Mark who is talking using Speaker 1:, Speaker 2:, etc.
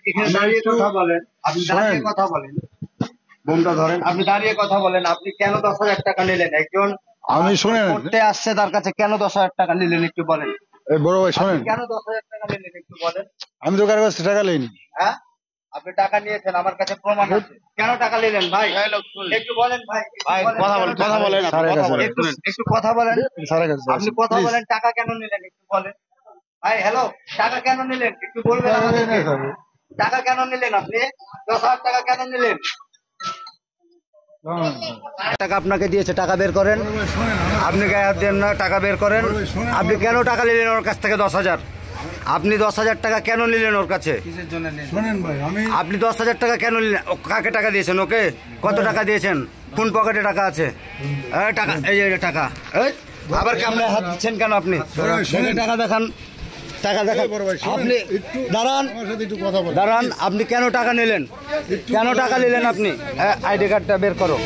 Speaker 1: এখানে দাঁড়িয়ে কথা বলেন, আপনি দাঁড়িয়ে কথা বলেন, বোমটা ধরেন, আপনি দাঁড়িয়ে কথা বলেন। আপনি কেন 10,000 টাকা নিলেন? একজন
Speaker 2: আমি শোনেন,
Speaker 1: করতে আসছে, তার কাছে কেন 10,000 টাকা নিলেন একটু বলেন।
Speaker 2: এই বড় ভাই শোনেন,
Speaker 1: কেন 10,000 টাকা নিলেন একটু বলেন।
Speaker 2: আমি তো কারো কাছে টাকা লইনি।
Speaker 1: হ্যাঁ, আপনি টাকা নিয়েছেন, আমার কাছে প্রমাণ আছে। কেন টাকা নিলেন ভাই? একটু বলেন ভাই।
Speaker 3: ভাই কথা বলেন
Speaker 1: একটু কথা বলেন।
Speaker 2: স্যারের কাছে
Speaker 1: আপনি কথা বলেন, টাকা কেন নিলেন একটু বলেন। ভাই হ্যালো, টাকা কেন নিলেন একটু বলবেন আমাদেরকে। টাকা কেন নিলেন আপনি? 10,000 টাকা কেন নিলেন? টাকা আপনাকে দিয়েছে, টাকা বের করেন। আপনি গায়ে হাত দেন না, টাকা বের করেন। আপনি কেন টাকা নিলেন ওর কাছ থেকে 10,000? আপনি 10,000 টাকা কেন নিলেন ওর কাছে?
Speaker 2: শোনেন ভাই,
Speaker 1: আপনি 10,000 টাকা কেন নিলেন? কাকে টাকা দিয়েছেন? ওকে কত টাকা দিয়েছেন? কোন পকেটে টাকা আছে? টাকা, এই যে টাকা। আবার কেমন হাত দিচ্ছেন কেন আপনি? টাকা দেখান, টাকা দেখান। আপনি দাঁড়ান, দাঁড়ান। আপনি কেন টাকা নিলেন? কেন টাকা নিলেন আপনি? আইডি কার্ডটা বের করো।